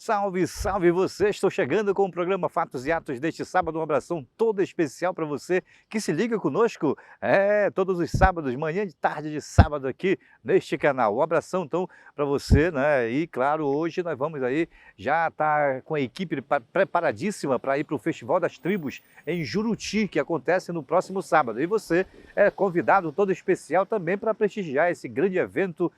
Salve, salve você! Estou chegando com o programa Fatos e Atos deste sábado. Um abração todo especial para você que se liga conosco. Todos os sábados, manhã de tarde de sábado aqui neste canal. Um abração então para você, né? E claro, hoje nós vamos aí já estar com a equipe preparadíssima para ir para o Festival das Tribos em Juruti, que acontece no próximo sábado. E você é convidado todo especial também para prestigiar esse grande evento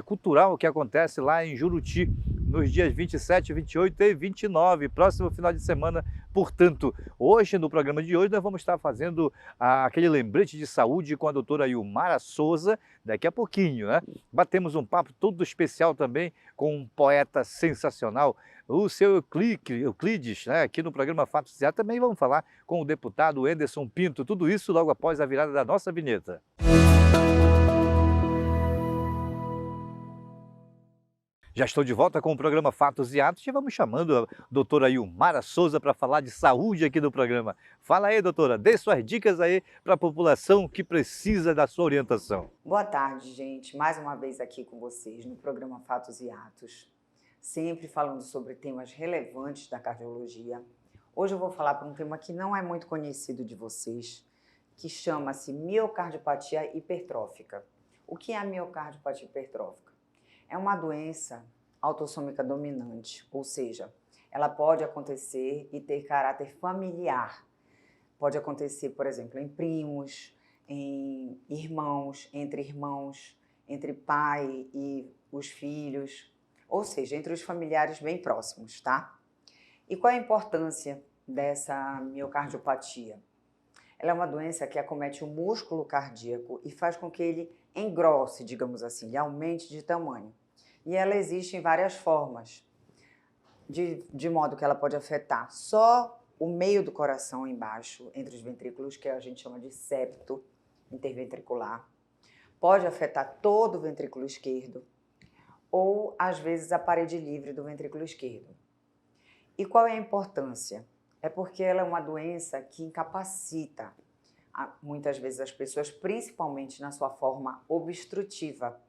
cultural que acontece lá em Juruti, nos dias 27, 28 e 29, próximo final de semana. Portanto, hoje, no programa de hoje, nós vamos estar fazendo aquele lembrete de saúde com a doutora Ilmara Souza, daqui a pouquinho, né? Batemos um papo todo especial também com um poeta sensacional, o seu Euclides, né? Aqui no programa Fatos e Atos. Também vamos falar com o deputado Enderson Pinto, tudo isso logo após a virada da nossa vinheta. Já estou de volta com o programa Fatos e Atos e vamos chamando a doutora Ilmara Souza para falar de saúde aqui no programa. Fala aí, doutora, dê suas dicas aí para a população que precisa da sua orientação. Boa tarde, gente. Mais uma vez aqui com vocês no programa Fatos e Atos, sempre falando sobre temas relevantes da cardiologia. Hoje eu vou falar para um tema que não é muito conhecido de vocês, que chama-se miocardiopatia hipertrófica. O que é a miocardiopatia hipertrófica? É uma doença autossômica dominante, ou seja, ela pode acontecer e ter caráter familiar. Pode acontecer, por exemplo, em primos, em irmãos, entre pai e os filhos, ou seja, entre os familiares bem próximos, tá? E qual é a importância dessa miocardiopatia? Ela é uma doença que acomete o músculo cardíaco e faz com que ele engrosse, digamos assim, ele aumente de tamanho. E ela existe em várias formas, de modo que ela pode afetar só o meio do coração embaixo, entre os ventrículos, que a gente chama de septo interventricular. Pode afetar todo o ventrículo esquerdo ou, às vezes, a parede livre do ventrículo esquerdo. E qual é a importância? É porque ela é uma doença que incapacita muitas vezes as pessoas, principalmente na sua forma obstrutiva.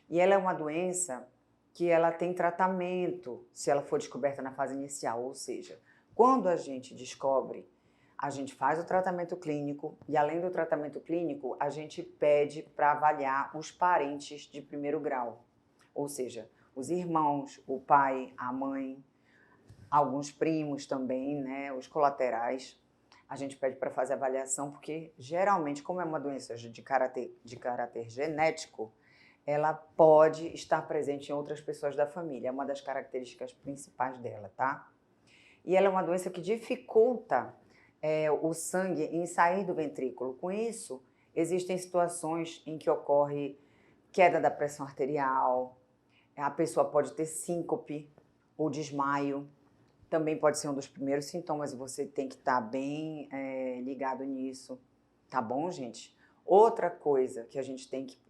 E ela é uma doença que ela tem tratamento se ela for descoberta na fase inicial, ou seja, quando a gente descobre, a gente faz o tratamento clínico e, além do tratamento clínico, a gente pede para avaliar os parentes de primeiro grau, ou seja, os irmãos, o pai, a mãe, alguns primos também, né, os colaterais. A gente pede para fazer avaliação porque, geralmente, como é uma doença de caráter genético, ela pode estar presente em outras pessoas da família. É uma das características principais dela, tá? E ela é uma doença que dificulta o sangue em sair do ventrículo. Com isso, existem situações em que ocorre queda da pressão arterial, a pessoa pode ter síncope ou desmaio. Também pode ser um dos primeiros sintomas e você tem que estar bem ligado nisso. Tá bom, gente? Outra coisa que a gente tem que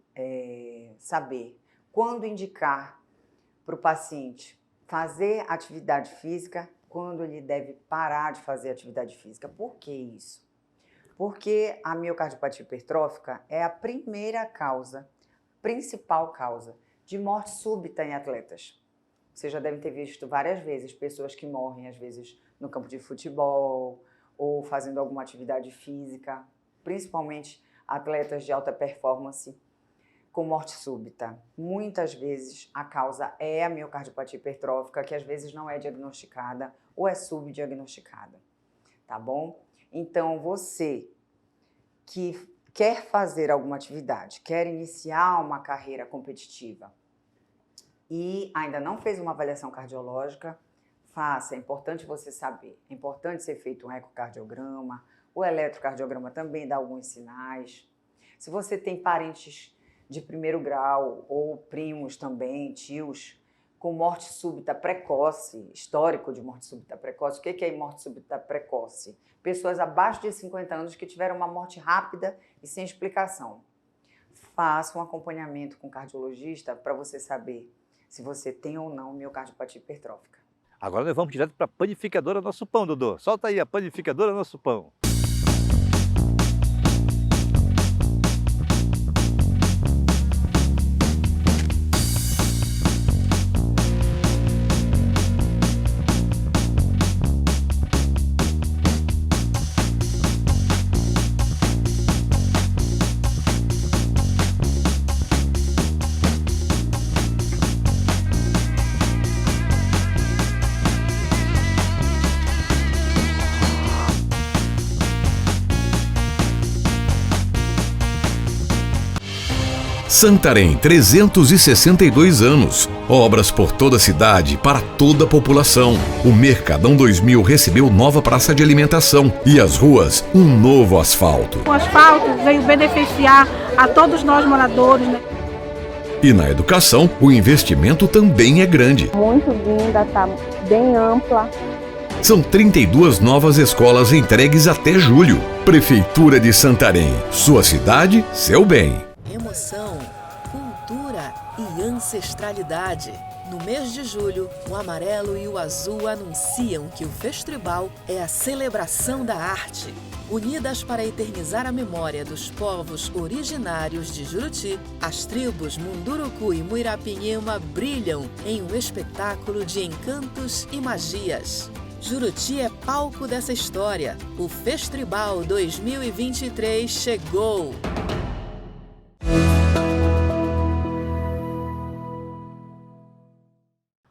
saber, quando indicar para o paciente fazer atividade física, quando ele deve parar de fazer atividade física. Por que isso? Porque a miocardiopatia hipertrófica é a principal causa de morte súbita em atletas. Vocês já devem ter visto várias vezes pessoas que morrem, às vezes, no campo de futebol ou fazendo alguma atividade física, principalmente atletas de alta performance, com morte súbita. Muitas vezes a causa é a miocardiopatia hipertrófica, que às vezes não é diagnosticada ou é subdiagnosticada, tá bom? Então, você que quer fazer alguma atividade, quer iniciar uma carreira competitiva e ainda não fez uma avaliação cardiológica, faça, é importante você saber. É importante ser feito um ecocardiograma, o eletrocardiograma também dá alguns sinais. Se você tem parentes de primeiro grau ou primos também, tios, com morte súbita precoce, histórico de morte súbita precoce. O que é morte súbita precoce? Pessoas abaixo de 50 anos que tiveram uma morte rápida e sem explicação. Faça um acompanhamento com o cardiologista para você saber se você tem ou não miocardiopatia hipertrófica. Agora nós vamos direto para a panificadora Nosso Pão, Dodô. Solta aí a panificadora Nosso Pão. Santarém, 362 anos. Obras por toda a cidade, para toda a população. O Mercadão 2000 recebeu nova praça de alimentação e as ruas, um novo asfalto. O asfalto veio beneficiar a todos nós moradores, né? E na educação, o investimento também é grande. Muito linda, tá bem ampla. São 32 novas escolas entregues até julho. Prefeitura de Santarém. Sua cidade, seu bem. Emoção, cultura e ancestralidade. No mês de julho, o amarelo e o azul anunciam que o Festribal é a celebração da arte. Unidas para eternizar a memória dos povos originários de Juruti, as tribos Munduruku e Muirapinima brilham em um espetáculo de encantos e magias. Juruti é palco dessa história. O Festribal 2023 chegou!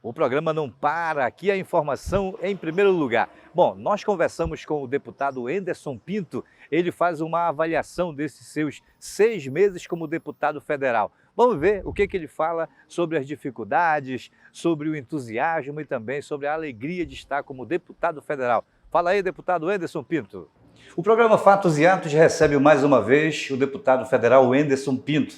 O programa não para, aqui a informação em primeiro lugar. Bom, nós conversamos com o deputado Enderson Pinto, ele faz uma avaliação desses seus 6 meses como deputado federal. Vamos ver o que ele fala sobre as dificuldades, sobre o entusiasmo e também sobre a alegria de estar como deputado federal. Fala aí, deputado Enderson Pinto. O programa Fatos e Atos recebe mais uma vez o deputado federal Enderson Pinto,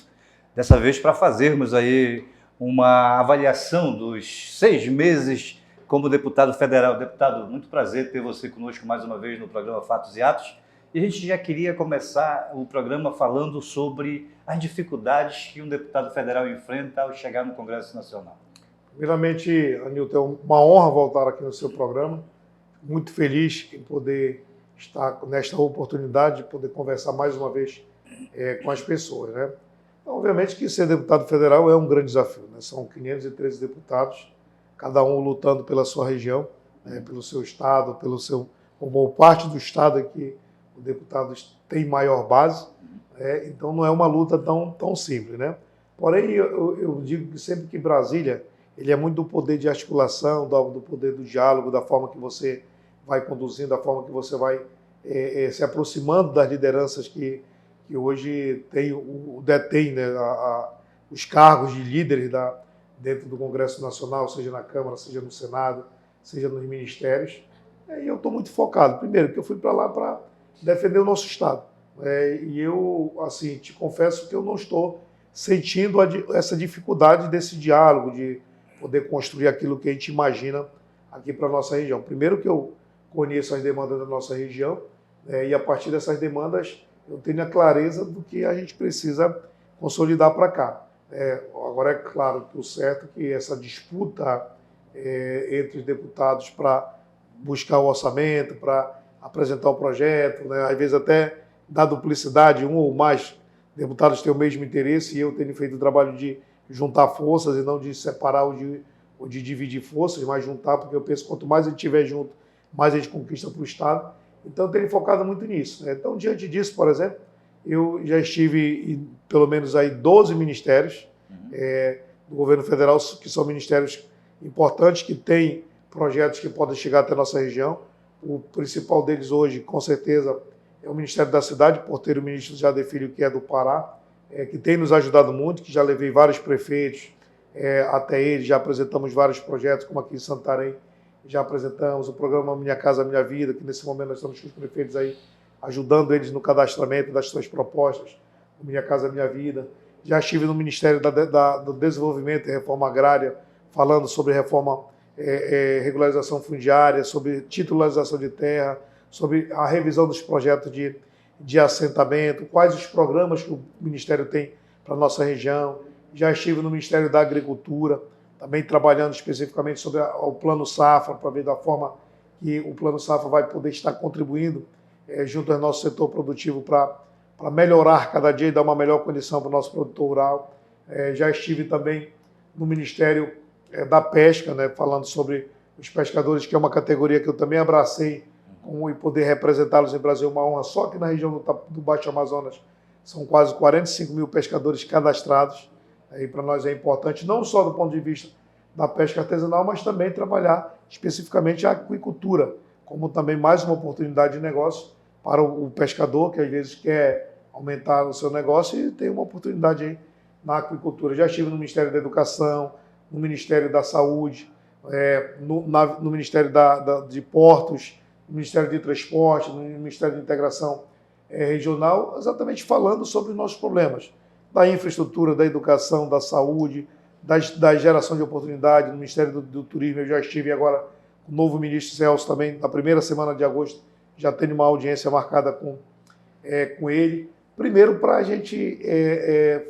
dessa vez para fazermos aí uma avaliação dos 6 meses como deputado federal. Deputado, muito prazer ter você conosco mais uma vez no programa Fatos e Atos. E a gente já queria começar o programa falando sobre as dificuldades que um deputado federal enfrenta ao chegar no Congresso Nacional. Primeiramente, Anilton, é uma honra voltar aqui no seu programa. Muito feliz em poder estar nesta oportunidade de poder conversar mais uma vez com as pessoas, né? Obviamente que ser deputado federal é um grande desafio, né? São 513 deputados, cada um lutando pela sua região, né? Pelo seu estado, como parte do estado que o deputado tem maior base, né? Então não é uma luta tão simples, né? Porém, eu digo que sempre que Brasília, ele é muito do poder de articulação, do poder do diálogo, da forma que você vai conduzindo, da forma que você vai se aproximando das lideranças que hoje detém, né, os cargos de líderes dentro do Congresso Nacional, seja na Câmara, seja no Senado, seja nos ministérios. E eu estou muito focado. Primeiro, que eu fui para lá para defender o nosso Estado. E eu, assim, te confesso que eu não estou sentindo essa dificuldade desse diálogo, de poder construir aquilo que a gente imagina aqui para a nossa região. Primeiro que eu conheço as demandas da nossa região, e a partir dessas demandas eu tenho a clareza do que a gente precisa consolidar para cá. Agora, é claro que o certo é que essa disputa entre os deputados para buscar o orçamento, para apresentar o projeto, né, às vezes até da duplicidade, um ou mais deputados têm o mesmo interesse, e eu tenho feito o trabalho de juntar forças e não de separar ou de dividir forças, mas juntar, porque eu penso que quanto mais a gente estiver junto, mais a gente conquista para o Estado. Então, eu tenho focado muito nisso, né? Então, diante disso, por exemplo, eu já estive em pelo menos aí 12 ministérios do governo federal, que são ministérios importantes, que têm projetos que podem chegar até a nossa região. O principal deles hoje, com certeza, é o Ministério da Cidade, por ter o ministro Jader Filho, que é do Pará, que tem nos ajudado muito, que já levei vários prefeitos até ele, já apresentamos vários projetos, como aqui em Santarém, já apresentamos o programa Minha Casa Minha Vida, que nesse momento nós estamos com os prefeitos aí, ajudando eles no cadastramento das suas propostas, o Minha Casa Minha Vida. Já estive no Ministério do Desenvolvimento e Reforma Agrária, falando sobre reforma, regularização fundiária, sobre titularização de terra, sobre a revisão dos projetos de assentamento, quais os programas que o Ministério tem para a nossa região. Já estive no Ministério da Agricultura, também trabalhando especificamente sobre o Plano Safra, para ver da forma que o Plano Safra vai poder estar contribuindo junto ao nosso setor produtivo para melhorar cada dia e dar uma melhor condição para o nosso produtor rural. Já estive também no Ministério da Pesca, né, falando sobre os pescadores, que é uma categoria que eu também abracei, e poder representá-los em Brasil é uma honra. Só que na região do Baixo Amazonas são quase 45 mil pescadores cadastrados. Aí para nós é importante, não só do ponto de vista da pesca artesanal, mas também trabalhar especificamente a aquicultura, como também mais uma oportunidade de negócio para o pescador, que às vezes quer aumentar o seu negócio e tem uma oportunidade aí na aquicultura. Já estive no Ministério da Educação, no Ministério da Saúde, no Ministério de Portos, no Ministério de Transporte, no Ministério de Integração Regional, exatamente falando sobre os nossos problemas, da infraestrutura, da educação, da saúde, da geração de oportunidade. No Ministério do Turismo eu já estive agora com o novo ministro Celso também, na primeira semana de agosto, já tenho uma audiência marcada com ele. Primeiro, para a gente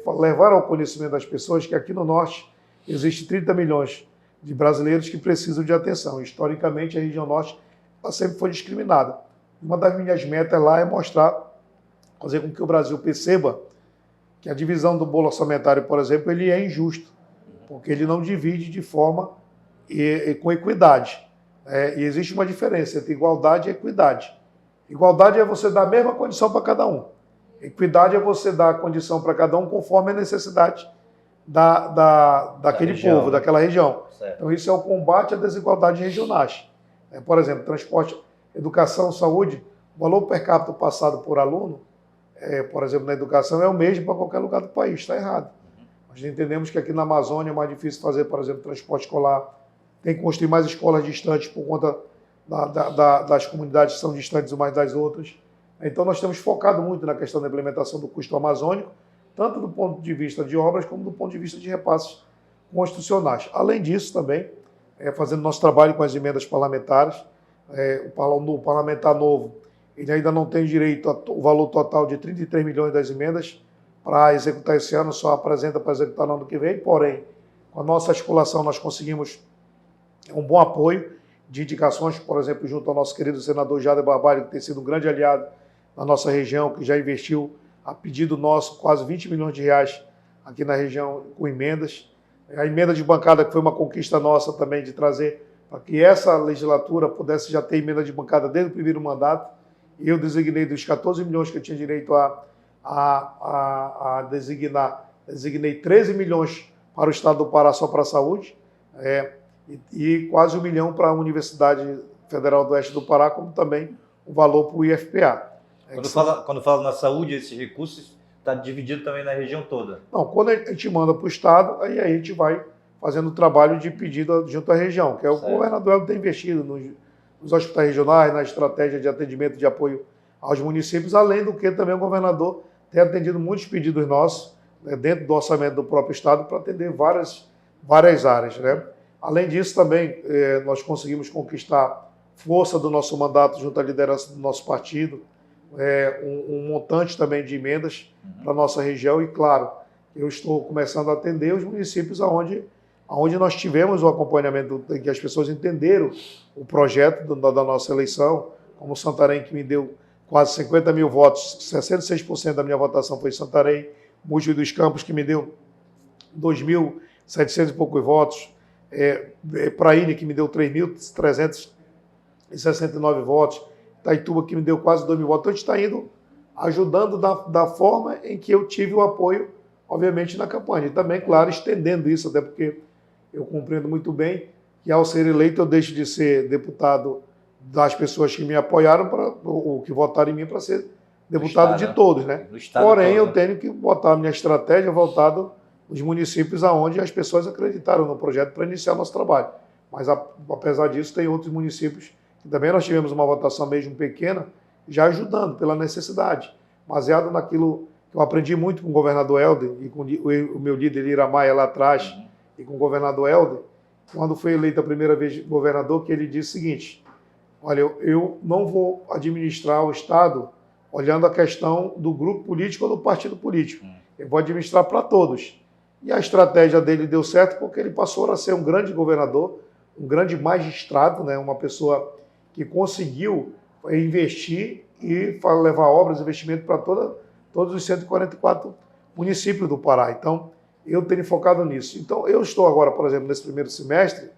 levar ao conhecimento das pessoas que aqui no Norte existe 30 milhões de brasileiros que precisam de atenção. Historicamente, a região Norte ela sempre foi discriminada. Uma das minhas metas lá é fazer com que o Brasil perceba que a divisão do bolo orçamentário, por exemplo, ele é injusto, porque ele não divide de forma com equidade. E existe uma diferença entre igualdade e equidade. Igualdade é você dar a mesma condição para cada um. Equidade é você dar a condição para cada um conforme a necessidade daquele região, povo, daquela região. Certo. Então, isso é o combate à desigualdade regionais. Por exemplo, transporte, educação, saúde, o valor per capita passado por aluno, por exemplo, na educação, é o mesmo para qualquer lugar do país. Está errado. Nós entendemos que aqui na Amazônia é mais difícil fazer, por exemplo, transporte escolar. Tem que construir mais escolas distantes por conta das comunidades que são distantes umas das outras. Então, nós temos focado muito na questão da implementação do custo amazônico, tanto do ponto de vista de obras, como do ponto de vista de repasses constitucionais. Além disso, também, fazendo nosso trabalho com as emendas parlamentares, o parlamentar novo, ele ainda não tem direito ao valor total de 33 milhões das emendas para executar esse ano, só apresenta para executar no ano que vem, porém, com a nossa articulação, nós conseguimos um bom apoio de indicações, por exemplo, junto ao nosso querido senador Jader Barbalho, que tem sido um grande aliado na nossa região, que já investiu, a pedido nosso, quase 20 milhões de reais aqui na região com emendas. A emenda de bancada, que foi uma conquista nossa também, de trazer para que essa legislatura pudesse já ter emenda de bancada desde o primeiro mandato. E eu designei dos 14 milhões que eu tinha direito a designar, designei 13 milhões para o Estado do Pará só para a saúde, e quase 1 milhão para a Universidade Federal do Oeste do Pará, como também o valor para o IFPA. Quando fala na saúde, esses recursos está dividido também na região toda? Não, quando a gente manda para o Estado, aí a gente vai fazendo o trabalho de pedido junto à região, que é o governador que tem investido nos hospitais regionais, na estratégia de atendimento de apoio aos municípios, além do que também o governador tem atendido muitos pedidos nossos, dentro do orçamento do próprio Estado, para atender várias áreas, né? Além disso, também, nós conseguimos força do nosso mandato junto à liderança do nosso partido, um montante também de emendas para a nossa região. E, claro, eu estou começando a atender os municípios onde nós tivemos o acompanhamento, que as pessoas entenderam o projeto da nossa eleição, como Santarém, que me deu quase 50 mil votos, 66% da minha votação foi em Santarém, Mogi dos Campos, que me deu 2.700 e poucos votos, Praíne, que me deu 3.369 votos, Itaituba, que me deu quase 2.000 votos. Então, a gente está indo ajudando da forma em que eu tive o apoio, obviamente, na campanha. E também, claro, estendendo isso, até porque eu compreendo muito bem que, ao ser eleito, eu deixo de ser deputado das pessoas que me apoiaram, ou que votaram em mim, para ser deputado de todos, né? Porém, eu tenho que botar a minha estratégia voltada nos municípios onde as pessoas acreditaram no projeto para iniciar nosso trabalho. Mas, apesar disso, tem outros municípios que também nós tivemos uma votação mesmo pequena, já ajudando pela necessidade, baseado naquilo que eu aprendi muito com o governador Helder e com o meu líder Ira Maia lá atrás, e com o governador Helder, quando foi eleito a primeira vez governador, que ele disse o seguinte: olha, eu não vou administrar o Estado olhando a questão do grupo político ou do partido político. Eu vou administrar para todos. E a estratégia dele deu certo porque ele passou a ser um grande governador, um grande magistrado, né? Uma pessoa que conseguiu investir e levar obras, investimento para todos os 144 municípios do Pará. Então, eu tenho focado nisso. Então, eu estou agora, por exemplo, nesse primeiro semestre,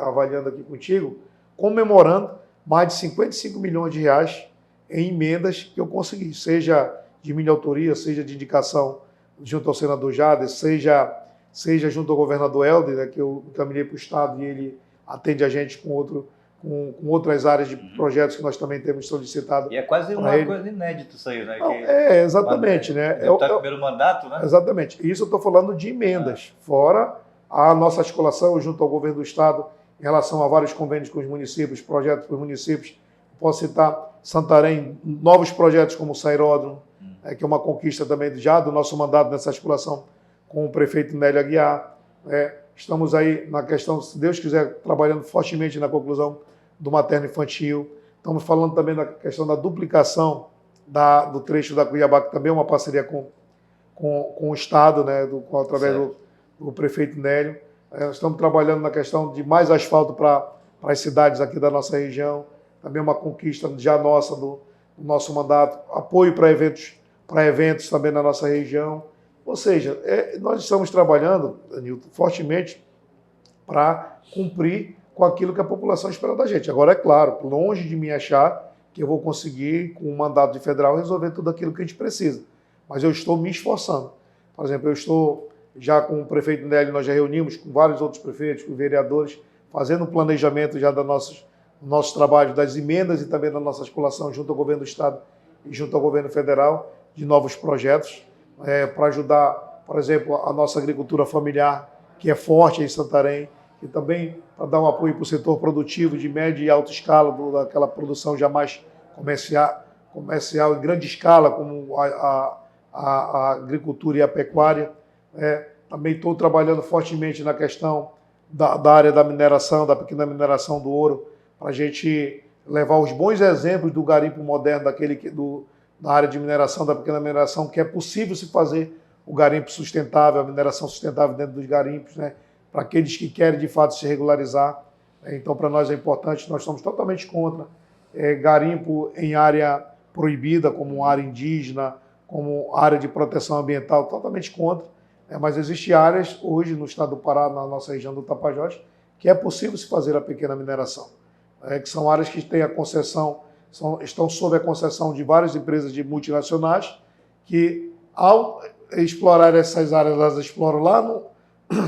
avaliando aqui contigo, comemorando mais de 55 milhões de reais em emendas que eu consegui, seja de minha autoria, seja de indicação junto ao senador Jader, seja junto ao governador Helder, né, que eu encaminhei para o Estado e ele atende a gente com com outras áreas de projetos que nós também temos solicitado. E é quase uma coisa inédita isso aí, né? Não, que, exatamente, né? Deputado primeiro mandato, né? Exatamente. Isso eu estou falando de emendas, fora a nossa articulação junto ao governo do Estado em relação a vários convênios com os municípios, projetos para os municípios. Posso citar Santarém, novos projetos como o Sairódromo, que é uma conquista também já do nosso mandato nessa articulação com o prefeito Nélio Aguiar. Estamos aí na questão, se Deus quiser, trabalhando fortemente na conclusão do materno-infantil. Estamos falando também da questão da duplicação do trecho da Cuiabá, que também é uma parceria com o Estado, né, através do prefeito Nélio. Estamos trabalhando na questão de mais asfalto para as cidades aqui da nossa região. Também uma conquista já nossa do nosso mandato. Apoio para eventos também na nossa região. Ou seja, nós estamos trabalhando, Danilton, fortemente para cumprir com aquilo que a população espera da gente. Agora, é claro, longe de mim achar que eu vou conseguir, com o mandato de federal, resolver tudo aquilo que a gente precisa. Mas eu estou me esforçando. Por exemplo, eu estou já com o prefeito Nélio, nós já reunimos com vários outros prefeitos, com vereadores, fazendo um planejamento já do nosso trabalho, das emendas e também da nossa articulação junto ao governo do Estado e junto ao governo federal, de novos projetos, para ajudar, por exemplo, a nossa agricultura familiar, que é forte em Santarém, e também para dar um apoio para o setor produtivo de média e alta escala, daquela produção já mais comercial em grande escala, como a agricultura e a pecuária. Também estou trabalhando fortemente na questão da área da mineração, da pequena mineração do ouro, para a gente levar os bons exemplos do garimpo moderno, da área de mineração, da pequena mineração, que é possível se fazer o garimpo sustentável, a mineração sustentável dentro dos garimpos, né? Para aqueles que querem de fato se regularizar. Então, para nós é importante, nós somos totalmente contra garimpo em área proibida, como área indígena, como área de proteção ambiental, totalmente contra. Mas existem áreas hoje no estado do Pará, na nossa região do Tapajós, que é possível se fazer a pequena mineração. Que são áreas que têm a concessão, estão sob a concessão de várias empresas de multinacionais, que ao explorar essas áreas, elas exploram lá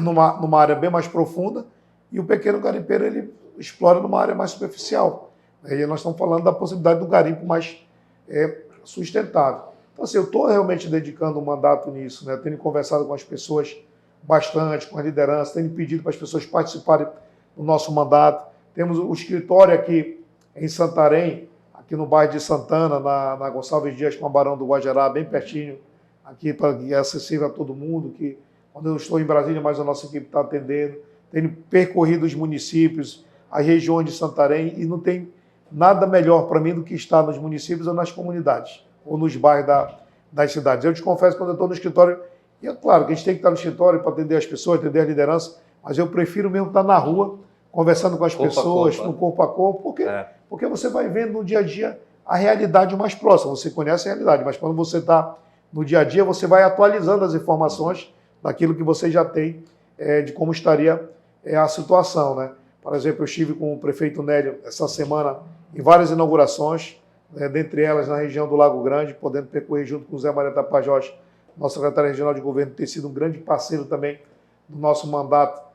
numa área bem mais profunda, e o pequeno garimpeiro ele explora numa área mais superficial. E nós estamos falando da possibilidade do garimpo mais sustentável. Então, assim, eu estou realmente dedicando um mandato nisso, né? Tenho conversado com as pessoas bastante, com a liderança, tenho pedido para as pessoas participarem do nosso mandato. Temos o escritório aqui em Santarém, aqui no bairro de Santana, na Gonçalves Dias com a Barão do Guajará, bem pertinho, aqui que é acessível a todo mundo, que quando eu estou em Brasília, mais a nossa equipe está atendendo. Tenho percorrido os municípios, as regiões de Santarém, e não tem nada melhor para mim do que estar nos municípios ou nas comunidades, ou nos bairros das cidades. Eu te confesso, quando eu estou no escritório, e é claro que a gente tem que estar no escritório para atender as pessoas, atender a liderança, mas eu prefiro mesmo estar na rua, conversando com as pessoas, no corpo a corpo, porque você vai vendo no dia a dia a realidade mais próxima. Você conhece a realidade, mas quando você está no dia a dia, você vai atualizando as informações daquilo que você já tem, de como estaria a situação, né? Por exemplo, eu estive com o prefeito Nélio essa semana em várias inaugurações, dentre elas na região do Lago Grande, podendo percorrer junto com o Zé Maria Tapajós, nosso secretário regional de governo, tem sido um grande parceiro também do nosso mandato,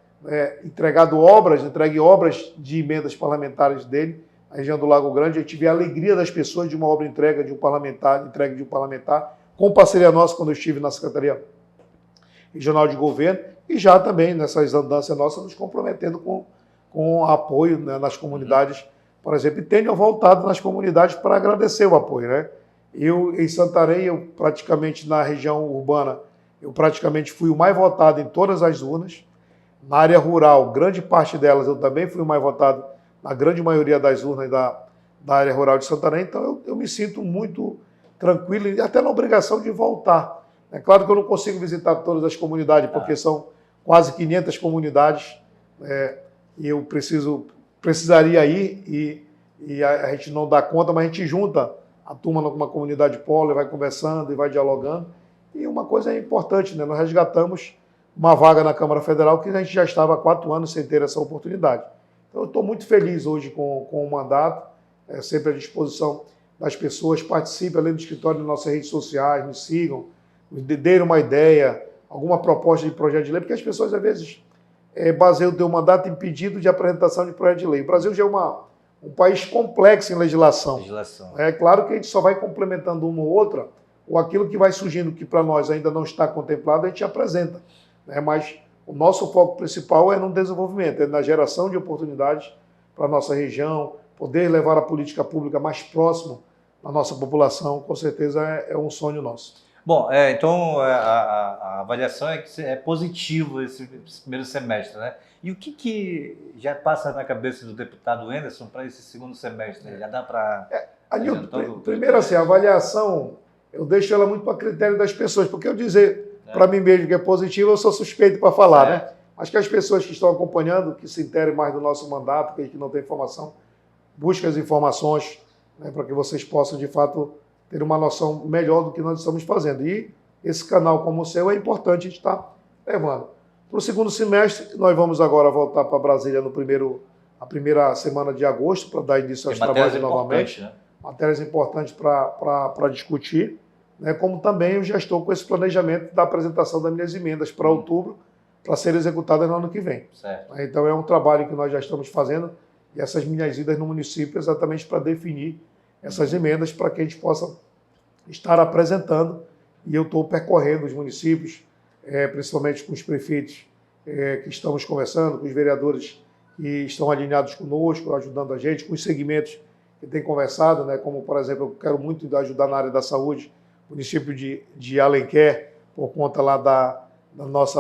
entregue obras de emendas parlamentares dele, na região do Lago Grande. Eu tive a alegria das pessoas de uma obra entregue de um parlamentar, com parceria nossa quando eu estive na Secretaria Regional de Governo, e já também nessas andanças nossas nos comprometendo com apoio, né, nas comunidades, por exemplo, e tenho voltado nas comunidades para agradecer o apoio, né? Eu, em Santarém, praticamente na região urbana, eu praticamente fui o mais votado em todas as urnas. Na área rural, grande parte delas, eu também fui o mais votado na grande maioria das urnas da área rural de Santarém. Então, eu me sinto muito tranquilo e até na obrigação de voltar. É claro que eu não consigo visitar todas as comunidades, porque são quase 500 comunidades, e eu precisaria ir, e a gente não dá conta, mas a gente junta a turma numa comunidade polo, vai conversando e vai dialogando. E uma coisa é importante, né? Nós resgatamos uma vaga na Câmara Federal que a gente já estava há 4 anos sem ter essa oportunidade. Então, eu estou muito feliz hoje com o mandato, sempre à disposição das pessoas. Participem, além do escritório, nas nossas redes sociais, nos sigam, nos deem uma ideia, alguma proposta de projeto de lei, porque as pessoas, às vezes, baseiam o teu mandato em pedido de apresentação de projeto de lei. O Brasil já é um país complexo em legislação. Legislação. É claro que a gente só vai complementando uma ou outra, ou aquilo que vai surgindo que para nós ainda não está contemplado, a gente apresenta. Né? Mas o nosso foco principal é no desenvolvimento, é na geração de oportunidades para a nossa região, poder levar a política pública mais próximo da nossa população, com certeza é um sonho nosso. Bom, então a avaliação é que é positivo esse primeiro semestre, né? E o que já passa na cabeça do deputado Anderson para esse segundo semestre? Já dá para... Primeiro assim, a avaliação, eu deixo ela muito para critério das pessoas, porque eu dizer para mim mesmo que é positivo, eu sou suspeito para falar, né? Acho que as pessoas que estão acompanhando, que se interem mais do nosso mandato, que não tem informação, busquem as informações, né, para que vocês possam, de fato, ter uma noção melhor do que nós estamos fazendo. E esse canal como o seu é importante a gente estar levando. Para o segundo semestre, nós vamos agora voltar para Brasília a primeira semana de agosto, para dar início aos trabalhos novamente. Né? Matérias importantes para discutir, né? Como também eu já estou com esse planejamento da apresentação das minhas emendas para outubro, para serem executadas no ano que vem. Certo. Então é um trabalho que nós já estamos fazendo, e essas minhas idas no município exatamente para definir essas emendas para que a gente possa estar apresentando. E eu estou percorrendo os municípios, principalmente com os prefeitos que estamos conversando, com os vereadores que estão alinhados conosco, ajudando a gente, com os segmentos que tem conversado, né? Como, por exemplo, eu quero muito ajudar na área da saúde, o município de Alenquer, por conta lá do nosso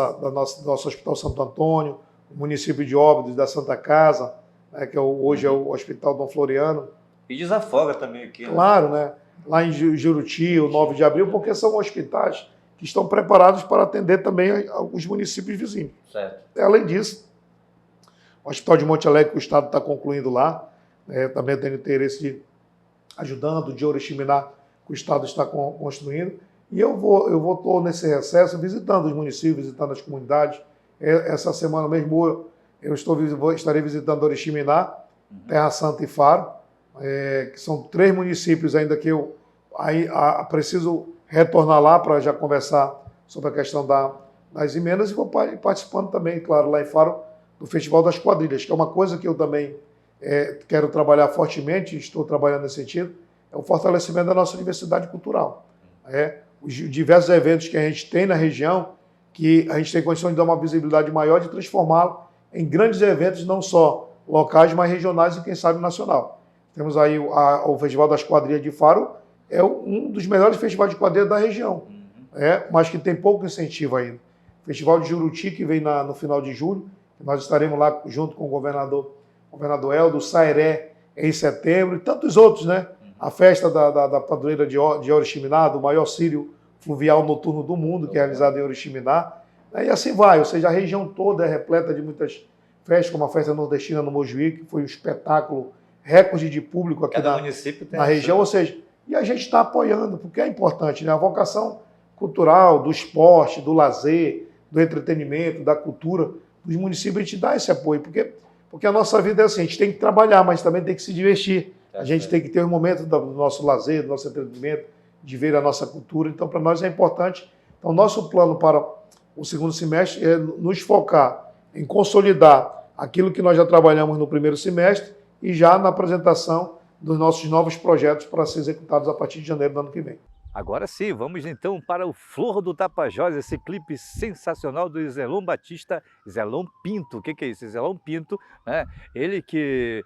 Hospital Santo Antônio, o município de Óbidos, da Santa Casa, né? Que hoje é o Hospital Dom Floriano. E desafoga também aqui. Né? Claro, né? Lá em Juruti, o 9 de abril, porque são hospitais que estão preparados para atender também os municípios vizinhos. Certo. Além disso, o Hospital de Monte Alegre, que o Estado está concluindo lá, também tenho interesse de ajudando, de Oriximiná, que o Estado está construindo. E eu estou nesse recesso visitando os municípios, visitando as comunidades. Essa semana mesmo eu estarei visitando Oriximiná, Terra Santa e Faro, que são 3 municípios ainda que eu preciso retornar lá para já conversar sobre a questão das emendas, e vou participando também, claro, lá em Faro, do Festival das Quadrilhas, que é uma coisa que eu também quero trabalhar fortemente, estou trabalhando nesse sentido, é o fortalecimento da nossa diversidade cultural. Os diversos eventos que a gente tem na região, que a gente tem condição de dar uma visibilidade maior, de transformá-lo em grandes eventos, não só locais, mas regionais e, quem sabe, nacional. Temos aí o Festival das Quadrilhas de Faro, é um dos melhores festivais de quadrilha da região, mas que tem pouco incentivo ainda. O Festival de Juruti, que vem no final de julho, nós estaremos lá junto com o governador Eldo, Sairé em setembro, e tantos outros, né? A festa da padroeira de Oriximiná, do maior círio fluvial noturno do mundo, que é realizado em Oriximiná, e assim vai, ou seja, a região toda é repleta de muitas festas, como a festa nordestina no Mojuí, que foi um espetáculo recorde de público aqui na região, ou seja, e a gente está apoiando, porque é importante, né? A vocação cultural, do esporte, do lazer, do entretenimento, da cultura, dos municípios, a gente dá esse apoio, porque a nossa vida é assim, a gente tem que trabalhar, mas também tem que se divertir. A gente tem que ter um momento do nosso lazer, do nosso entretenimento, de ver a nossa cultura. Então, para nós é importante. Então, nosso plano para o segundo semestre é nos focar em consolidar aquilo que nós já trabalhamos no primeiro semestre e já na apresentação dos nossos novos projetos para ser executados a partir de janeiro do ano que vem. Agora sim, vamos então para o Flor do Tapajós, esse clipe sensacional do Zelon Batista, Zelon Pinto. O que é isso? Zelon Pinto, né? Ele que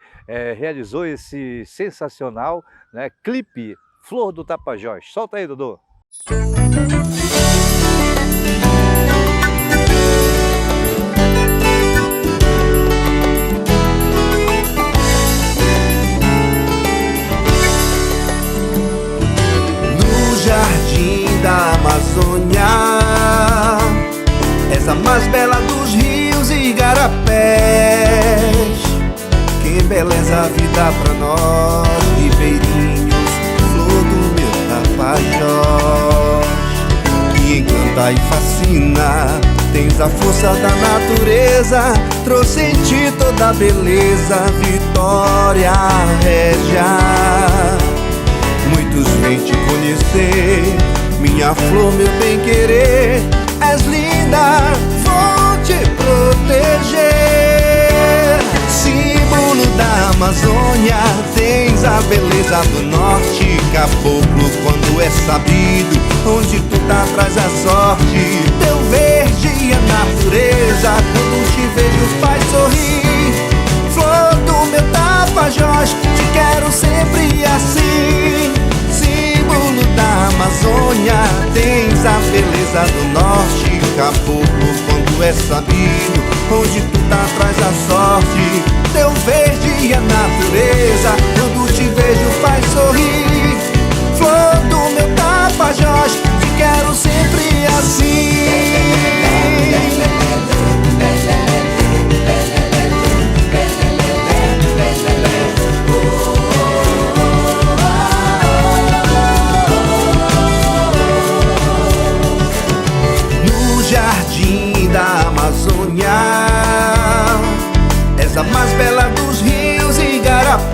realizou esse sensacional, né, clipe Flor do Tapajós. Solta aí, Dudu. Jardim da Amazônia, essa mais bela dos rios e igarapés, que embeleza a vida pra nós, ribeirinhos, flor do meu Tapajós, que encanta e fascina, tens a força da natureza, trouxe em ti toda a beleza, Vitória Régia. Muitos vêm te conhecer, minha flor, meu bem-querer, és linda, vou te proteger. Símbolo da Amazônia tens a beleza do norte. Caboclo, quando é sabido, onde tu tá traz a sorte. Teu verde e a natureza, quando te vejo faz sorrir. Flor do meu Tapajós, te quero sempre assim. Símbolo da Amazônia, tens a beleza do norte. Caboclo, quando é sabido, onde tu tá traz a sorte. Teu verde e a natureza, quando te vejo faz sorrir. Flor do meu Tapajós, te quero sempre assim. Jardim da Amazônia, és a mais bela dos rios e igarapés.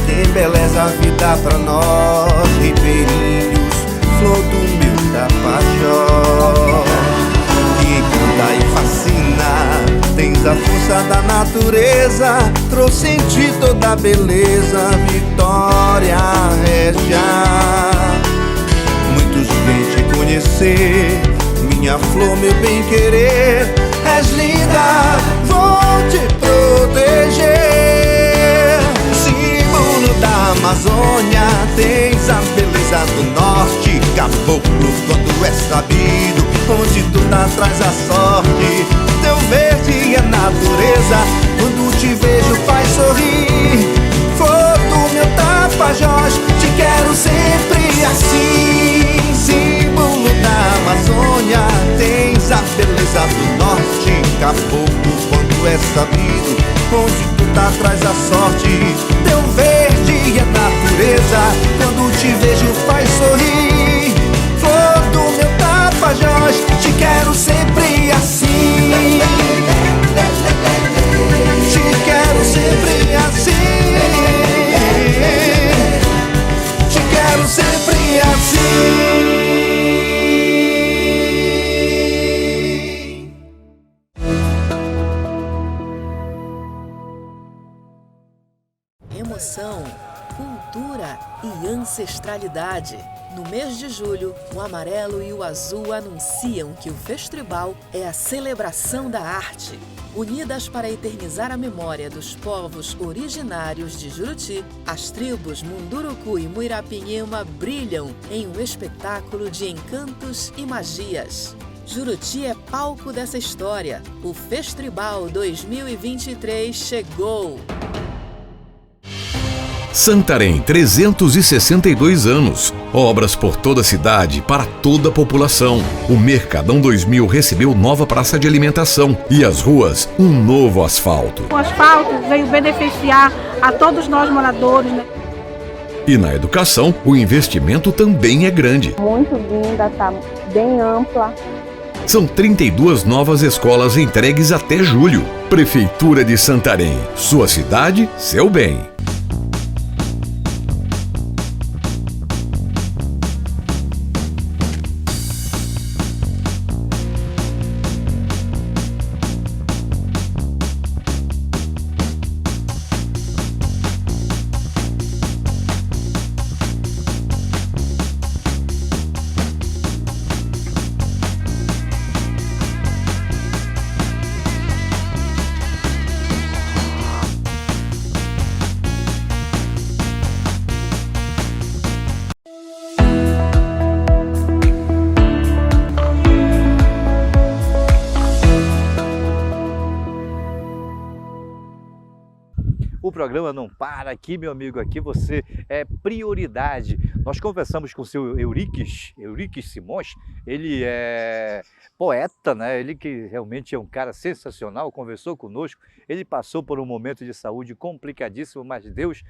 Que embeleza a vida pra nós, ribeirinhos, flor do meu Tapajós. Que encanta e fascina, tens a força da natureza, trouxe em ti toda a beleza, Vitória Régia. Muitos vêm te conhecer, minha flor, meu bem-querer. És linda, vou te proteger. Símbolo da Amazônia, tens a beleza do norte. Caboclo, quando é sabido, onde tu tá traz a sorte. Teu verde e a natureza, quando te vejo faz sorrir. Flor do meu Tapajós, te quero sempre assim. Símbolo da Amazônia, tens a beleza do norte. Caboclo, quando é sabido, onde tu tá traz a sorte. Teu verde e a natureza, quando te vejo faz sorrir. Flor do meu Tapajós, te quero sempre assim. Te quero sempre assim. Te quero sempre assim. Emoção, cultura e ancestralidade. No mês de julho, o amarelo e o azul anunciam que o Festribal é a celebração da arte. Unidas para eternizar a memória dos povos originários de Juruti, as tribos Munduruku e Muirapinima brilham em um espetáculo de encantos e magias. Juruti é palco dessa história. O Festribal 2023 chegou! Santarém, 362 anos. Obras por toda a cidade, para toda a população. O Mercadão 2000 recebeu nova praça de alimentação e as ruas, um novo asfalto. O asfalto veio beneficiar a todos nós moradores, né? E na educação, o investimento também é grande. Muito linda, tá bem ampla. São 32 novas escolas entregues até julho. Prefeitura de Santarém. Sua cidade, seu bem. O programa não para aqui, meu amigo, aqui você é prioridade. Nós conversamos com o seu Euriques Simões, ele é poeta, né? Ele que realmente é um cara sensacional, conversou conosco, ele passou por um momento de saúde complicadíssimo, mas Deus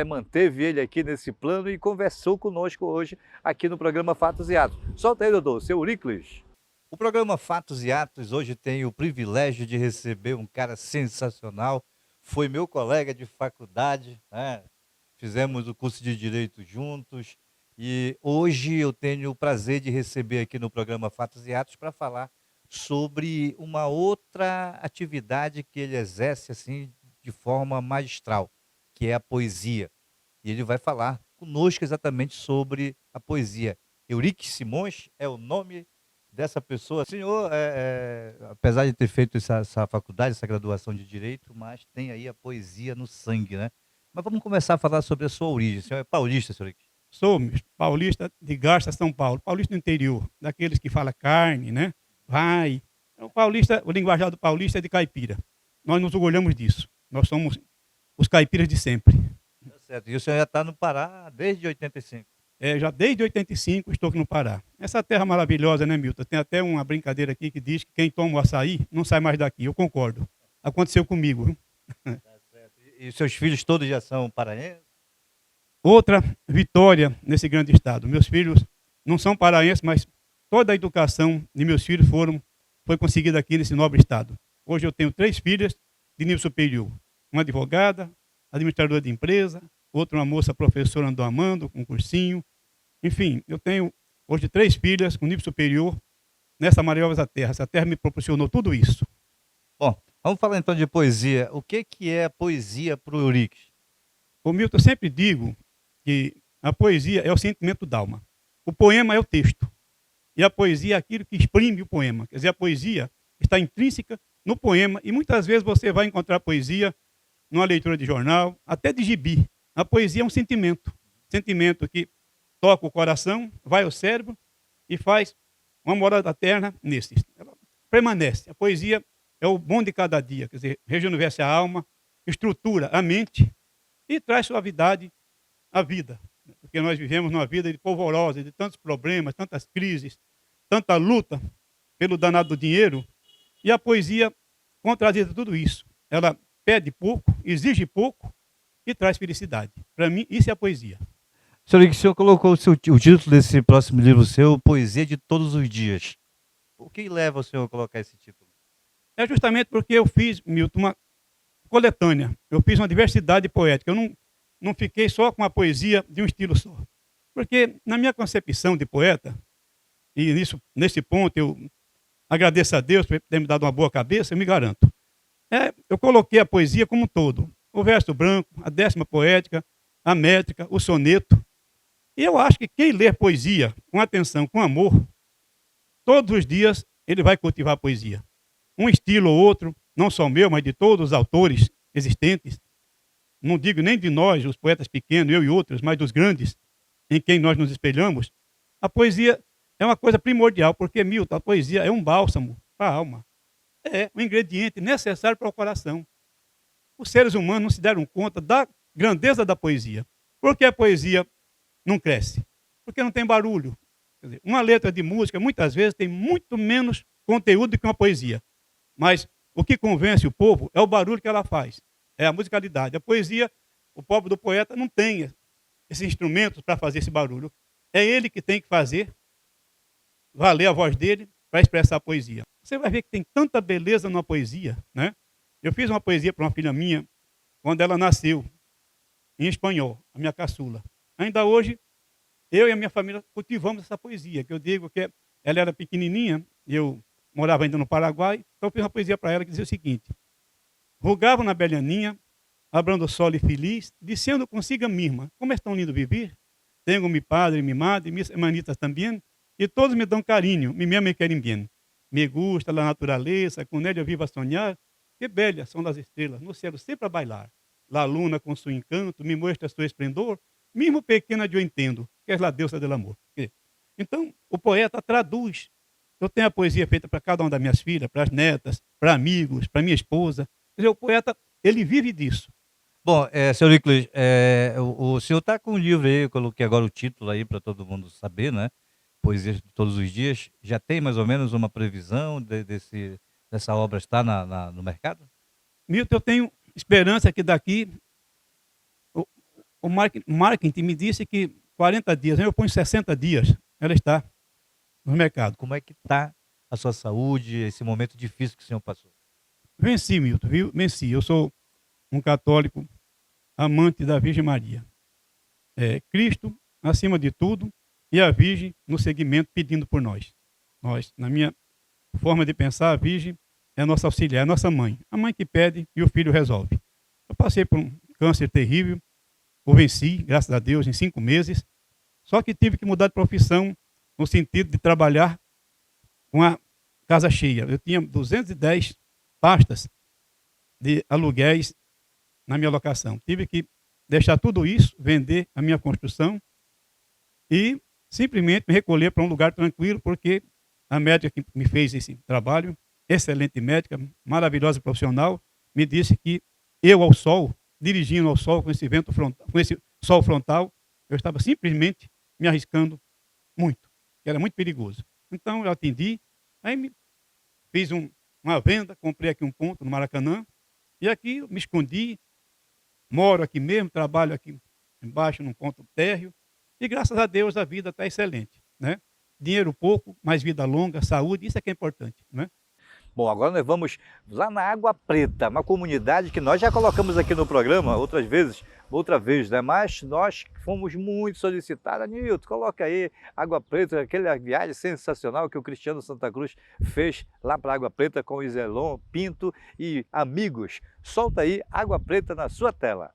manteve ele aqui nesse plano e conversou conosco hoje aqui no programa Fatos e Atos. Solta aí, Dodô, seu Euriques. O programa Fatos e Atos hoje tem o privilégio de receber um cara sensacional. Foi meu colega de faculdade, né? Fizemos o curso de Direito juntos e hoje eu tenho o prazer de receber aqui no programa Fatos e Atos para falar sobre uma outra atividade que ele exerce assim de forma magistral, que é a poesia. E ele vai falar conosco exatamente sobre a poesia. Eurique Simões é o nome dessa pessoa. Senhor, apesar de ter feito essa faculdade, essa graduação de Direito, mas tem aí a poesia no sangue, né? Mas vamos começar a falar sobre a sua origem. O senhor é paulista, senhor Eurique? Sou paulista de Garça, São Paulo. Paulista do interior, daqueles que falam carne, né? Vai. O paulista, o linguajar do paulista é de caipira. Nós nos orgulhamos disso. Nós somos os caipiras de sempre. Tá certo. E o senhor já está no Pará desde 85? Já desde 85 estou aqui no Pará. Essa terra maravilhosa, né, Milton? Tem até uma brincadeira aqui que diz que quem toma o açaí não sai mais daqui. Eu concordo. Aconteceu comigo. Viu? Tá certo. E seus filhos todos já são paraenses? Outra vitória nesse grande estado. Meus filhos não são paraenses, mas toda a educação de meus filhos foi conseguida aqui nesse nobre estado. Hoje eu tenho 3 filhas de nível superior. Uma advogada, administradora de empresa, outra uma moça professora andou amando, com um cursinho. Enfim, eu tenho hoje 3 filhas com nível superior nessa maravilhosa terra. Essa terra me proporcionou tudo isso. Bom, vamos falar então de poesia. O que é poesia para o Eurique? O Milton, eu sempre digo que a poesia é o sentimento da alma. O poema é o texto. E a poesia é aquilo que exprime o poema. Quer dizer, a poesia está intrínseca no poema. E muitas vezes você vai encontrar poesia numa leitura de jornal, até de gibi. A poesia é um sentimento. Sentimento que toca o coração, vai ao cérebro e faz uma morada eterna nesse. Ela permanece. A poesia é o bom de cada dia. Quer dizer, rejuvenesce a alma, estrutura a mente e traz suavidade à vida. Porque nós vivemos numa vida de polvorosa, de tantos problemas, tantas crises, tanta luta pelo danado do dinheiro. E a poesia contradiz tudo isso. Ela pede pouco, exige pouco e traz felicidade. Para mim, isso é a poesia. Senhor Eurique, o senhor colocou o título desse próximo livro seu, Poesia de Todos os Dias. O que leva o senhor a colocar esse título? É justamente porque eu fiz, Milton, uma coletânea. Eu fiz uma diversidade poética. Eu não fiquei só com a poesia de um estilo só. Porque na minha concepção de poeta, e nesse ponto eu agradeço a Deus por ter me dado uma boa cabeça, eu me garanto. Eu coloquei a poesia como um todo. O verso branco, a décima poética, a métrica, o soneto. E eu acho que quem lê poesia com atenção, com amor, todos os dias ele vai cultivar a poesia. Um estilo ou outro, não só meu, mas de todos os autores existentes. Não digo nem de nós, os poetas pequenos, eu e outros, mas dos grandes, em quem nós nos espelhamos. A poesia é uma coisa primordial, porque, Milton, a poesia é um bálsamo para a alma. É um ingrediente necessário para o coração. Os seres humanos não se deram conta da grandeza da poesia. Por que a poesia não cresce? Porque não tem barulho. Quer dizer, uma letra de música, muitas vezes, tem muito menos conteúdo do que uma poesia. Mas o que convence o povo é o barulho que ela faz. É a musicalidade. A poesia, o pobre do poeta não tem esses instrumentos para fazer esse barulho. É ele que tem que fazer valer a voz dele para expressar a poesia. Você vai ver que tem tanta beleza na poesia, né? Eu fiz uma poesia para uma filha minha quando ela nasceu, em espanhol, a minha caçula. Ainda hoje, eu e a minha família cultivamos essa poesia, que eu digo que ela era pequenininha, e eu morava ainda no Paraguai, então eu fiz uma poesia para ela que dizia o seguinte: rugava na belhaninha, abrando o sol e feliz, dizendo consigo mesma, como é tão lindo viver, tenho mi padre, mi madre, mis hermanitas também, e todos me dão carinho, me amam e querem bem. Me gusta a natureza, com ela eu vivo a sonhar, que belas são as estrelas, no céu sempre a bailar. La luna com seu encanto me mostra seu esplendor, mesmo pequena eu entendo, que és a deusa do amor. Então, o poeta traduz. Eu tenho a poesia feita para cada uma das minhas filhas, para as netas, para amigos, para minha esposa. Quer dizer, o poeta, ele vive disso. Bom, senhor Eurique, o senhor está com um livro aí, eu coloquei agora o título aí para todo mundo saber, né? Poesia de Todos os Dias. Já tem mais ou menos uma previsão dessa obra estar no mercado? Milton, eu tenho esperança que daqui o marketing me disse que 40 dias, eu ponho 60 dias, ela está no mercado. Como é que está a sua saúde, esse momento difícil que o senhor passou? Venci, Milton, viu? Venci. Eu sou um católico amante da Virgem Maria. Cristo, acima de tudo, e a Virgem no seguimento pedindo por nós. Nós, na minha forma de pensar, a Virgem é a nossa auxiliar, é a nossa mãe. A mãe que pede e o filho resolve. Eu passei por um câncer terrível, o venci, graças a Deus, em 5 meses. Só que tive que mudar de profissão no sentido de trabalhar com a casa cheia. Eu tinha 210 pastas de aluguéis na minha locação. Tive que deixar tudo isso, vender a minha construção e simplesmente me recolher para um lugar tranquilo, porque a médica que me fez esse trabalho, excelente médica, maravilhosa profissional, me disse que eu ao sol, dirigindo ao sol com esse vento frontal, com esse sol frontal, eu estava simplesmente me arriscando muito, que era muito perigoso. Então eu atendi, aí fiz uma venda, comprei aqui um ponto no Maracanã, e aqui eu me escondi, moro aqui mesmo, trabalho aqui embaixo num ponto térreo, e graças a Deus a vida está excelente, né? Dinheiro pouco, mas vida longa, saúde, isso é que é importante, né? Bom, agora nós vamos lá na Água Preta, uma comunidade que nós já colocamos aqui no programa outra vez, né? Mas nós fomos muito solicitados. Nilton, coloca aí Água Preta, aquela viagem sensacional que o Cristiano Santa Cruz fez lá para Água Preta com o Iselon, Pinto e amigos. Solta aí Água Preta na sua tela.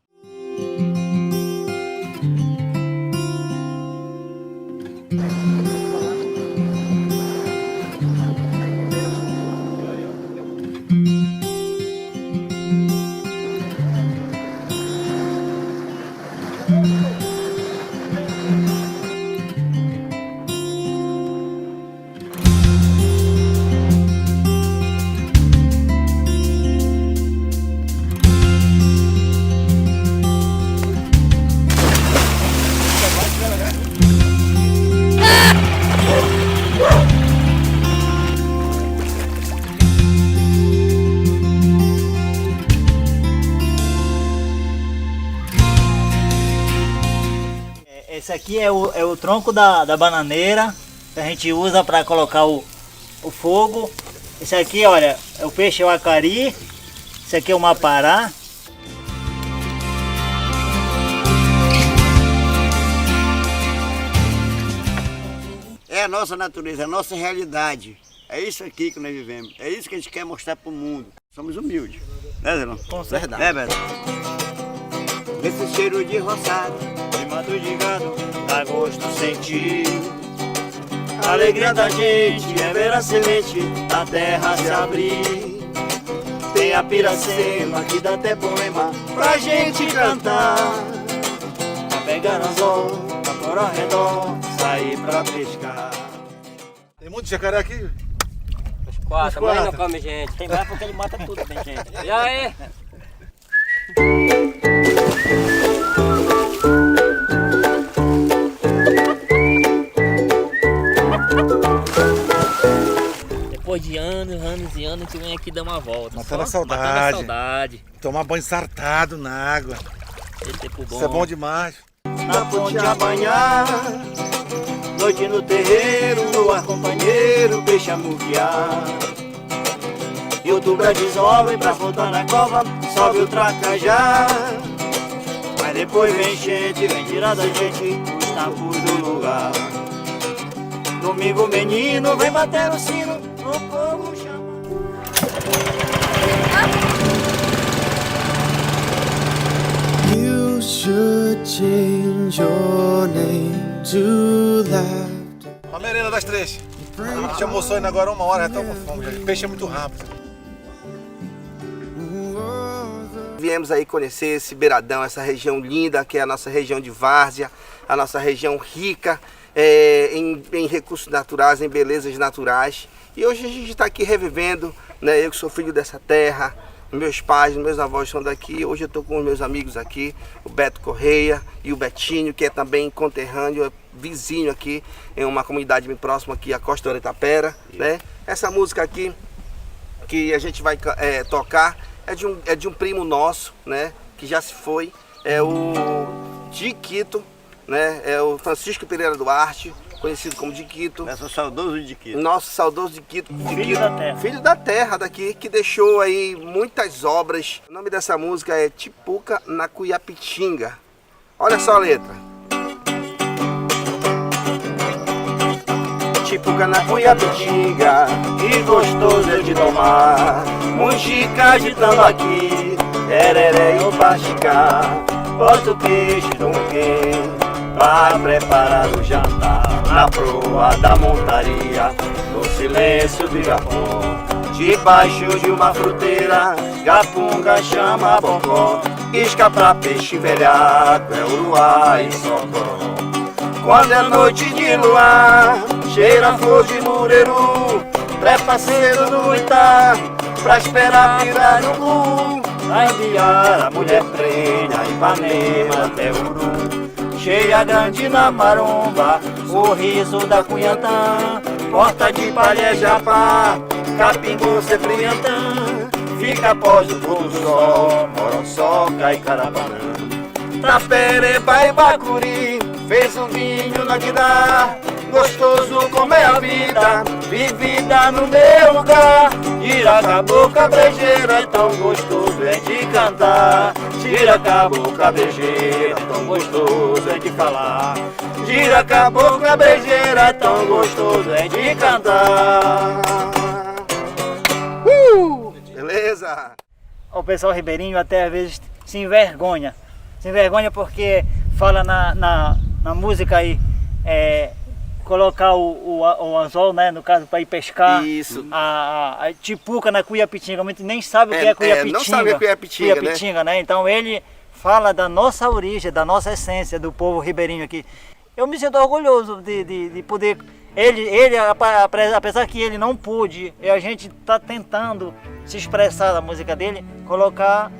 Esse aqui é o tronco da bananeira que a gente usa para colocar o fogo. Esse aqui, olha, é o peixe o acari. Esse aqui é o mapará. É a nossa natureza, é a nossa realidade. É isso aqui que nós vivemos. É isso que a gente quer mostrar para o mundo. Somos humildes. Né, Zelão? Com certeza. É, Beto? Esse cheiro de roçado, de mato de gado, dá gosto sentir. A alegria da gente é ver a semente da terra se abrir. Tem a piracema que dá até poema pra gente cantar. Pra pegar anzol, pra pôr ao redor, sair pra pescar. Tem muito jacaré aqui? Os quatro, mas não come gente. Tem mais porque ele mata tudo, tem gente. E aí? Depois de anos e anos, a gente vem aqui dar uma volta. Matando a saudade. Matando a saudade. Tomar banho sartado na água. Esse tempo bom. Isso é bom demais. Na ponte a banhar, noite no terreiro, no ar companheiro, peixe a muquear. E outubro desobre pra voltar na cova, sobe o tracajá. Mas depois vem gente, vem tirar da gente os tampos do lugar. Domingo menino vem bater o sino, o povo chama. You should change your name to laughter. A merenda das 3. A gente almoçou ainda agora 1 hora, já tô com fome. O peixe é muito rápido. viemos aí conhecer esse beiradão, essa região linda, que é a nossa região de várzea, a nossa região rica em recursos naturais, em belezas naturais. E hoje a gente está aqui revivendo, né? Eu que sou filho dessa terra, meus pais, meus avós são daqui. Hoje eu estou com os meus amigos aqui, o Beto Correia e o Betinho, que é também conterrâneo, vizinho aqui, em uma comunidade bem próxima aqui, a Costa do Itapera, né? Essa música aqui que a gente vai tocar é de um primo nosso, né? Que já se foi, é o Diquito, né? É o Francisco Pereira Duarte, conhecido como Diquito. Nosso saudoso Diquito. Nosso saudoso Diquito. Filho da terra. Filho da terra daqui, que deixou aí muitas obras. O nome dessa música é Tipuca na Cuiapitinga. Olha só a letra. Tipuca na Cuiapitinga, que gostoso é de tomar. Mujica de tambaqui, tereré e o baxicá. Bota o peixe no quê, vai preparar o jantar. Na proa da montaria, no silêncio do igapó, debaixo de uma fruteira, gapunga chama bocó. Isca pra peixe velhado, é uruá e socó. Quando é noite de luar, cheira flor de mureru, trepa cedo no Itá, pra esperar virar no cu. Vai enviar a mulher prenha, Ipanema até Uru. Cheia grande na maromba, o riso da Cunhantã, porta de palha Japá, Capingu, Cepriantã. Fica após o pôr do sol, Moroçoca e Carapanã. Tapereba e Bacuri, fez um vinho na Guidá. Gostoso como é a vida, vivida no meu lugar. Gira cabocla brejeira, é tão gostoso é de cantar. Gira cabocla brejeira, é tão gostoso é de falar. Gira cabocla brejeira, é tão gostoso é de cantar. Beleza? O pessoal ribeirinho até às vezes se envergonha. Se envergonha porque fala na música aí, colocar o anzol, né, no caso, para ir pescar. Isso. A tipuca na cuiapitinga, muitos nem sabe o que é cuiapitinga. Não sabe o que é cuiapitinga, né? Então ele fala da nossa origem, da nossa essência, do povo ribeirinho aqui. Eu me sinto orgulhoso de poder... Ele, apesar que ele não pôde, e a gente está tentando se expressar na música dele, colocar,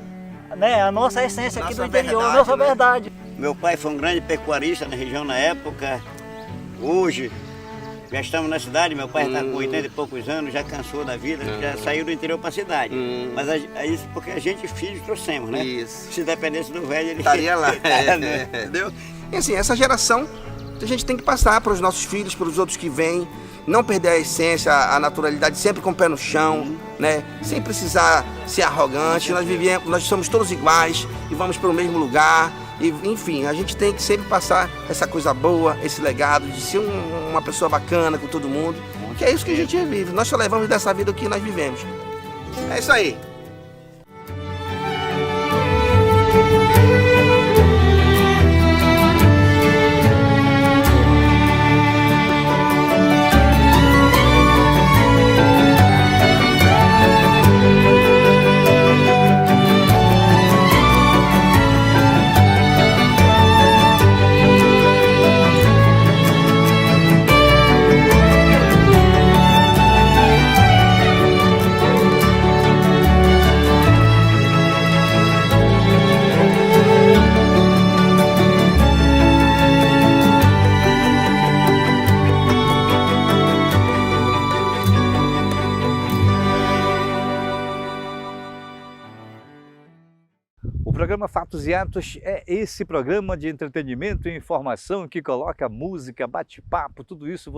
né, a nossa essência aqui do interior, a nossa verdade. Meu pai foi um grande pecuarista na região na época. Hoje, já estamos na cidade, meu pai está com 80 e poucos anos, já cansou da vida, já saiu do interior para a cidade. Mas é isso porque a gente filhos trouxemos, né? Isso. Se dependesse do velho, ele estaria lá. Né? Entendeu? E assim, essa geração a gente tem que passar para os nossos filhos, para os outros que vêm, não perder a essência, a naturalidade, sempre com o pé no chão, né? Sem precisar ser arrogante. Nós somos todos iguais e vamos para o mesmo lugar. E, enfim, a gente tem que sempre passar essa coisa boa, esse legado de ser uma pessoa bacana com todo mundo, que é isso que a gente vive. Nós só levamos dessa vida o que nós vivemos. É isso aí. O programa Fatos e Atos é esse programa de entretenimento e informação que coloca música, bate-papo, tudo isso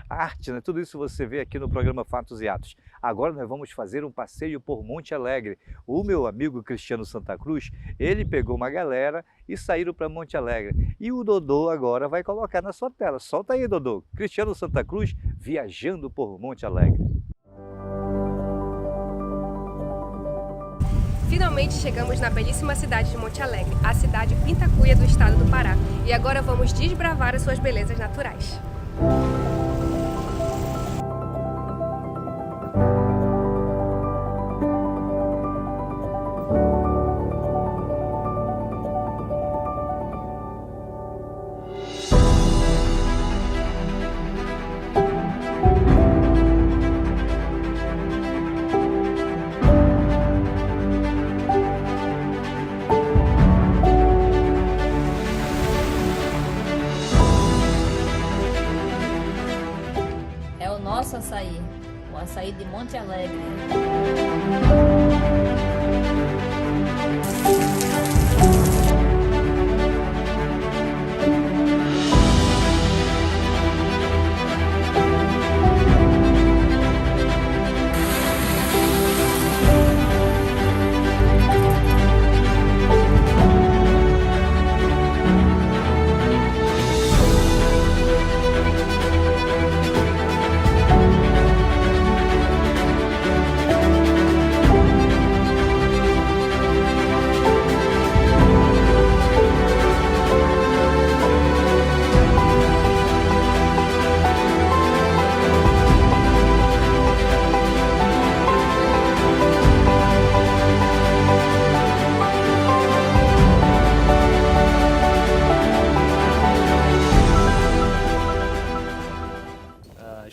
arte, né? Tudo isso você vê aqui no programa Fatos e Atos. Agora nós vamos fazer um passeio por Monte Alegre. O meu amigo Cristiano Santa Cruz, ele pegou uma galera e saíram para Monte Alegre. E o Dodô agora vai colocar na sua tela. Solta aí, Dodô. Cristiano Santa Cruz viajando por Monte Alegre. Finalmente chegamos na belíssima cidade de Monte Alegre, a cidade Pintacuia do estado do Pará. E agora vamos desbravar as suas belezas naturais. Açaí, o açaí de Monte Alegre.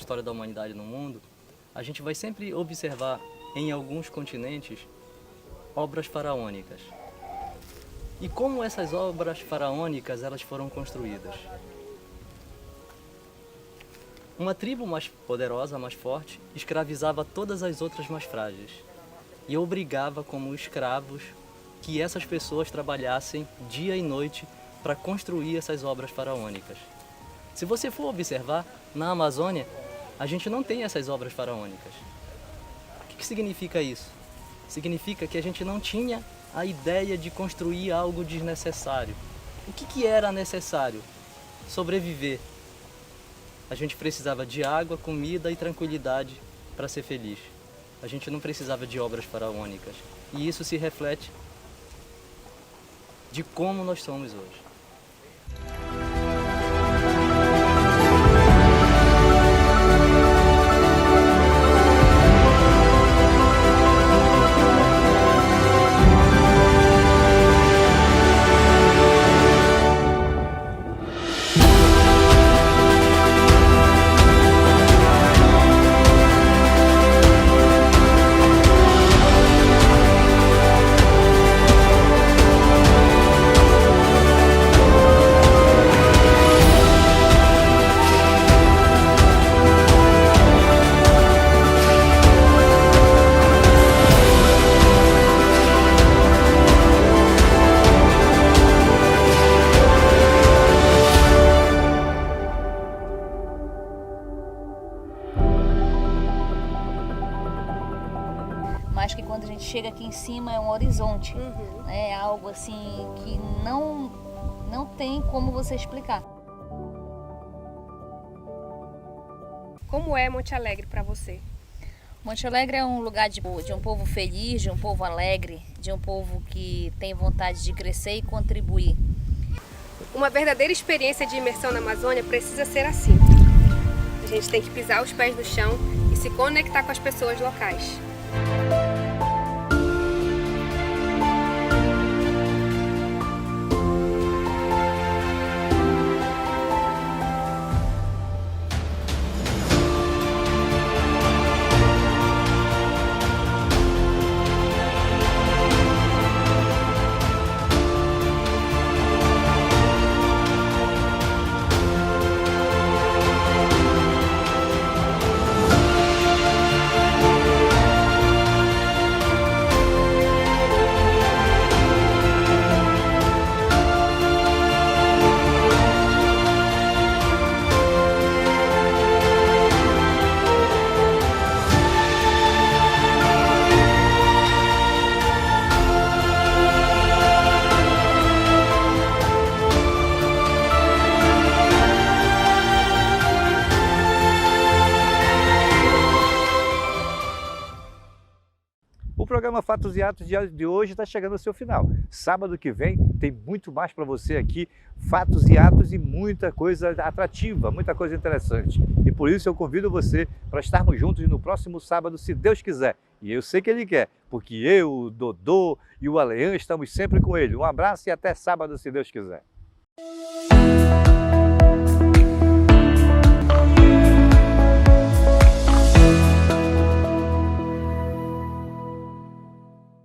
história da humanidade no mundo, a gente vai sempre observar em alguns continentes obras faraônicas. E como essas obras faraônicas elas foram construídas? Uma tribo mais poderosa, mais forte, escravizava todas as outras mais frágeis e obrigava como escravos que essas pessoas trabalhassem dia e noite para construir essas obras faraônicas. Se você for observar, na Amazônia, a gente não tem essas obras faraônicas. O que significa isso? Significa que a gente não tinha a ideia de construir algo desnecessário. O que era necessário? Sobreviver. A gente precisava de água, comida e tranquilidade para ser feliz. A gente não precisava de obras faraônicas. E isso se reflete de como nós somos hoje. Mas que quando a gente chega aqui em cima é um horizonte, é algo assim que não tem como você explicar. Como é Monte Alegre para você? Monte Alegre é um lugar de um povo feliz, de um povo alegre, de um povo que tem vontade de crescer e contribuir. Uma verdadeira experiência de imersão na Amazônia precisa ser assim. A gente tem que pisar os pés no chão e se conectar com as pessoas locais. O programa Fatos e Atos de hoje está chegando ao seu final. Sábado que vem tem muito mais para você aqui, fatos e atos e muita coisa atrativa, muita coisa interessante. E por isso eu convido você para estarmos juntos no próximo sábado, se Deus quiser. E eu sei que Ele quer, porque eu, o Dodô e o Alean estamos sempre com Ele. Um abraço e até sábado, se Deus quiser.